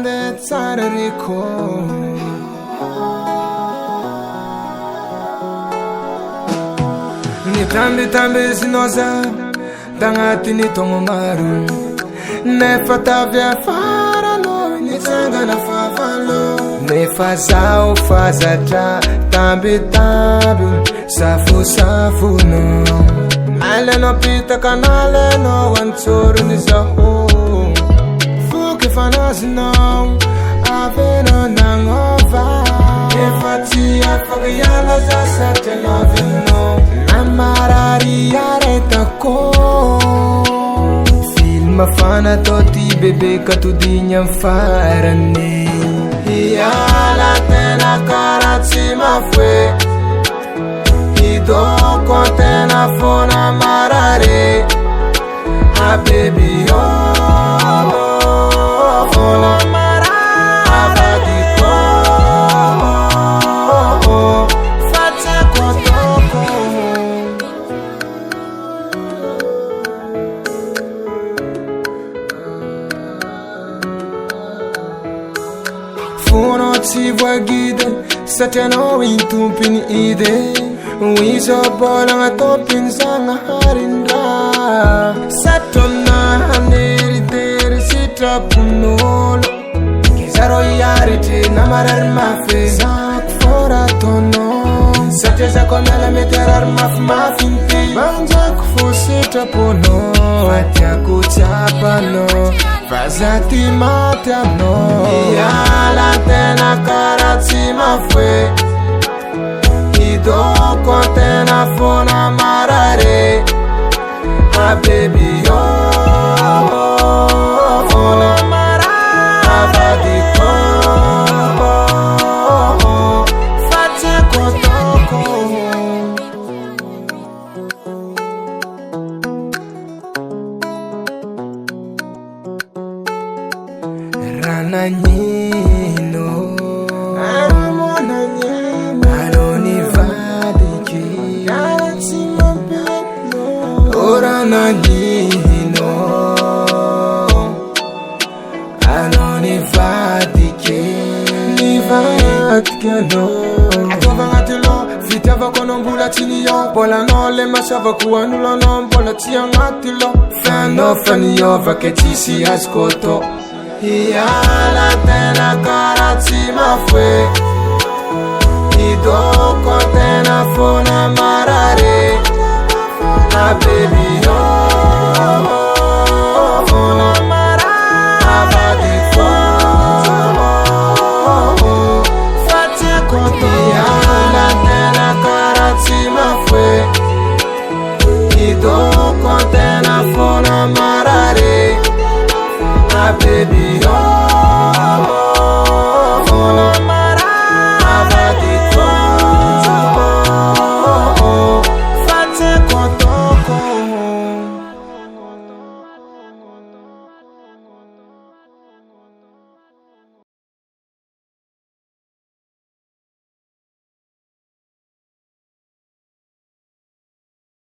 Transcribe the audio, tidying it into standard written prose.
Tande tsara riko Ni tambi sinoza Dangati ni tongo maru Nefa tavia faralo Ni tsanga na fafalo Nefa zao fazatra Tambi Safu no Male no pita kanale no Wantsuru ni zaho Fuki fanazi no Aveno nangova Efati afagayala Zasate lovino Namarari areta ko Filma fana toti bebe Katudinha farane Iala tena karatsi mafwe Ido kontena fona marare A baby oh Fona marare Abadiko Fate kotoko Funo ti vuoi guida Satano in tumpin ide Wiso bola nga topin sanga harindra Satona haneri deri sitra punolo Kizaro yarite namarar mafe Zak fora tono Satya zakonala meterar mafinte Banja kufu sitra puno Fatya kuchapano Fazati matano Iyala tena karatsi mafwe Ido kontena fona marare A baby oh Fona marare Abadiko Fate kotoko Rananyino Rananyino Anoni vadike Nivatke no Atova ngatilo Fitava konombula chini yo Bola no le masava kuanula no Bola tia ngatilo Fano fani yo Vaketisi askoto Iyala tena karatsi mafwe Ido kontena fona marare A baby oh Fona marare Abadiko Fate koto Iyala tena karatsi mafwe Ido kontena fona marare A baby oh Fona marare Abadiko Fate koto